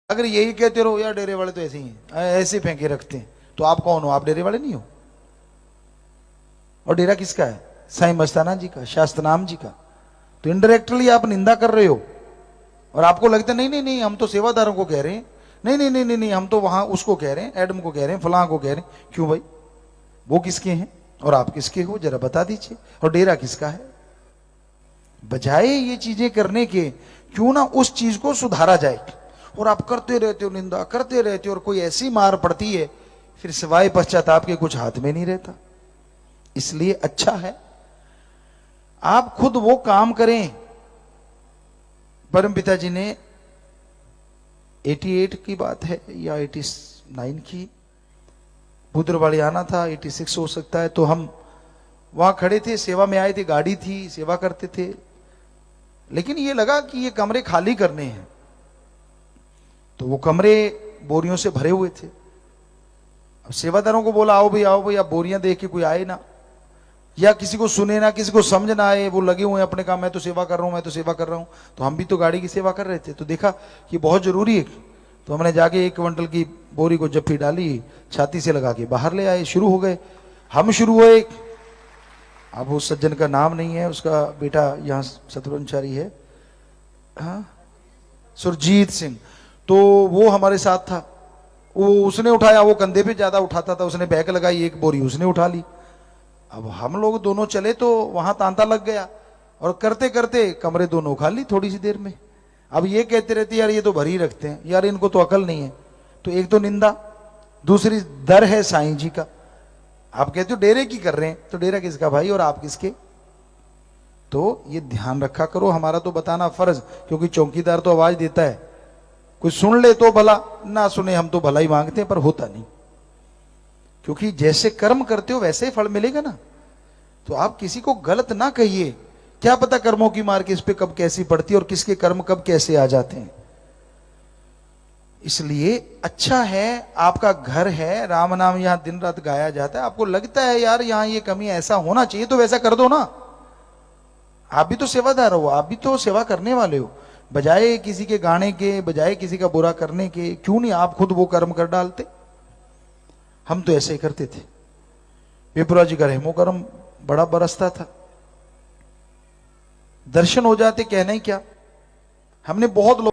अगर यही कहते रहो यार डेरे वाले तो ऐसे ही हैं, ऐसे फेंके रखते हैं, तो आप कौन हो? आप डेरे वाले नहीं हो। और डेरा किसका है? साईं मस्ताना जी का, शास्त्रनाम जी का। तो इनडायरेक्टली आप निंदा कर रहे हो। और आपको लगता है नहीं नहीं नहीं हम तो सेवादारों को कह रहे हैं, नहीं नहीं नहीं नहीं नहीं हम तो वहां उसको कह रहे हैं, एडम को कह रहे हैं, फलां को कह रहे हैं। क्यों भाई? वो किसके हैं और आप किसके हो, जरा बता दीजिए। और डेरा किसका है? बजाय ये चीजें करने के क्यों ना उस चीज को सुधारा जाए। और आप करते रहते हो, निंदा करते रहते हो, और कोई ऐसी मार पड़ती है फिर सिवाय पश्चाताप के कुछ हाथ में नहीं रहता। इसलिए अच्छा है आप खुद वो काम करें। परम पिताजी ने 88 की बात है या 89 की, बुद्रवाड़ी आना था, 86 हो सकता है। तो हम वहां खड़े थे, सेवा में आए थे, गाड़ी थी, सेवा करते थे। लेकिन ये लगा कि ये कमरे खाली करने हैं। तो वो कमरे बोरियों से भरे हुए थे। अब सेवादारों को बोला आओ भाई, आप बोरियां देख के कोई आए ना, या किसी को सुने ना, किसी को समझ ना आए। वो लगे हुए हैं अपने काम, मैं तो सेवा कर रहा हूं, मैं तो सेवा कर रहा हूं। तो हम भी तो गाड़ी की सेवा कर रहे थे, तो देखा कि बहुत जरूरी है। तो हमने जाके 1 क्विंटल की बोरी को जप्फी डाली, छाती से लगा के बाहर ले आए, शुरू हो गए। हम शुरू हुए। अब उस सज्जन का नाम नहीं है, उसका बेटा यहाँ सतरंचारी है, हाँ, सुरजीत सिंह। तो वो हमारे साथ था। वो उसने उठाया, वो कंधे पे ज्यादा उठाता था, उसने बैक लगाई, 1 बोरी उसने उठा ली। अब हम लोग दोनों चले तो वहां तांता लग गया, और करते करते कमरे दोनों खाली थोड़ी सी देर में। अब ये कहते रहते यार ये तो भरी रखते हैं, यार इनको तो अकल नहीं है। तो एक तो निंदा, दूसरी डर है साईं जी का। आप कहते हो डेरे की कर रहे हैं, तो डेरा किसका भाई और आप किसके? तो ये ध्यान रखा करो। हमारा तो बताना फर्ज, क्योंकि चौकीदार तो आवाज देता है, कोई सुन ले तो भला, ना सुने हम तो भला ही मांगते हैं, पर होता नहीं। क्योंकि जैसे कर्म करते हो वैसे ही फल मिलेगा ना। तो आप किसी को गलत ना कहिए, क्या पता कर्मों की मार किस पे कब कैसी पड़ती है और किसके कर्म कब कैसे आ जाते हैं। इसलिए अच्छा है, आपका घर है, राम नाम यहां दिन रात गाया जाता है, आपको लगता है यार यहां ये कमी, ऐसा होना चाहिए, तो वैसा कर दो ना। आप भी तो सेवादार हो, आप भी तो सेवा करने वाले हो। बजाय किसी के गाने के, बजाय किसी का बुरा करने के, क्यों नहीं आप खुद वो कर्म कर डालते? हम तो ऐसे ही करते थे। विप्रा जी का रहमो कर्म बड़ा बरसता था, दर्शन हो जाते, कहना ही क्या। हमने बहुत लोग